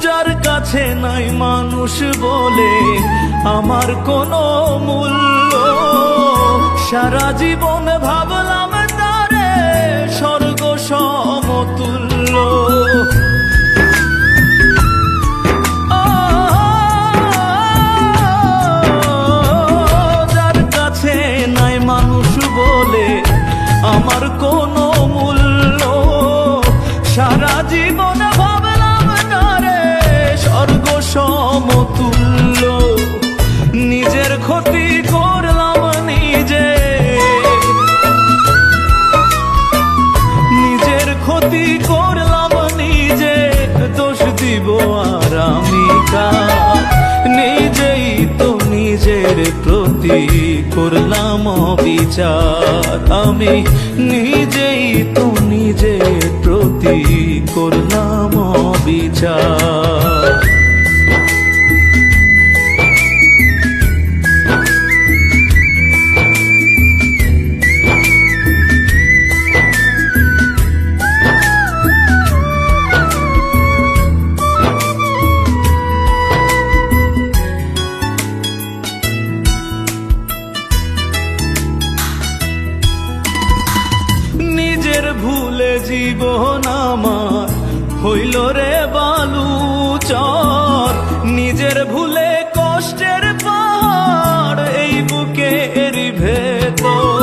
যার কাছে নাই মানুষ বলে আমার কোনো মূল্য, সারা জীবন ভাবলাম তারে স্বর্গ সমতুল্য। যার কাছে নাই মানুষ বলে আমার কোনো মূল্য, সারা জীবন ভাবলাম তারে স্বর্গ সমতুল্য। নিজের ক্ষতি করলাম নিজে, নিজের ক্ষতি করলাম নিজে, দোষ দিব আর আমি কার? নিজেই তো নিজের প্রতি করলাম অবিচার, আমি নিজেই তো নিজের প্রতি করলাম অবিচার। নিজের ভুলে জীবন আমার হইল রে বালুচর, নিজের ভুলে কষ্টের পাহাড় এই বুকের ভেতর।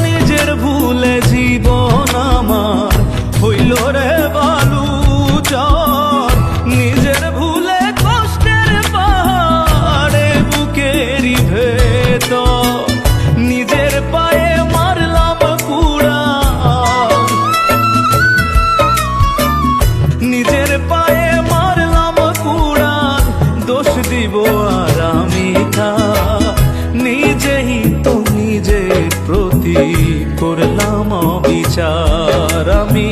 নিজের ভুলে জীবন আমার হইল রে বালুচর, নিজের ভুলে কষ্টের পাহাড়ে বুকেরই ভেতর। নিজের পায়ে মারলাম কুড়াল, নিজের পায়ে মারলাম কুড়াল, দোষ দিব আর আমি কার? নিজেই তো নিজের প্রতি করলাম অবিচার, আমি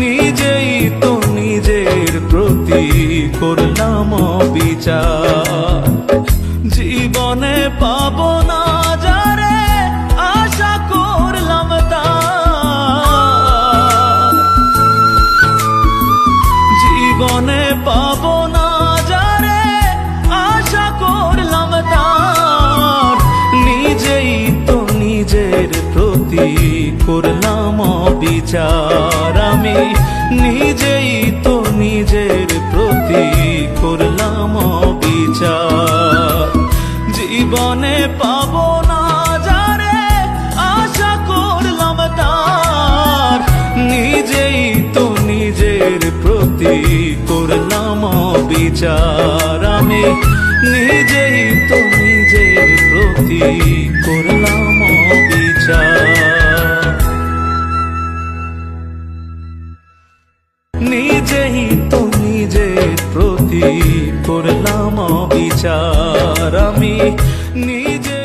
নিজেই তো নিজের প্রতি করলাম অবিচার। জীবনে পাবো না যারে আশা করলাম তার, জীবনে পাবো না যারে আশা করলাম তার। নিজেই তো নিজের প্রতি করলাম অবিচার, আমি নিজেই তো নিজের প্রতি করলাম অবিচার। জীবনে পাবো না যারে আশা করলাম তার, নিজেই তো নিজের প্রতি করলাম অবিচার, আমি নিজেই তো নিজের প্রতি করলাম অবিচার। নিজেই তো নিজের প্রতি করলাম অবিচার, আমি নিজে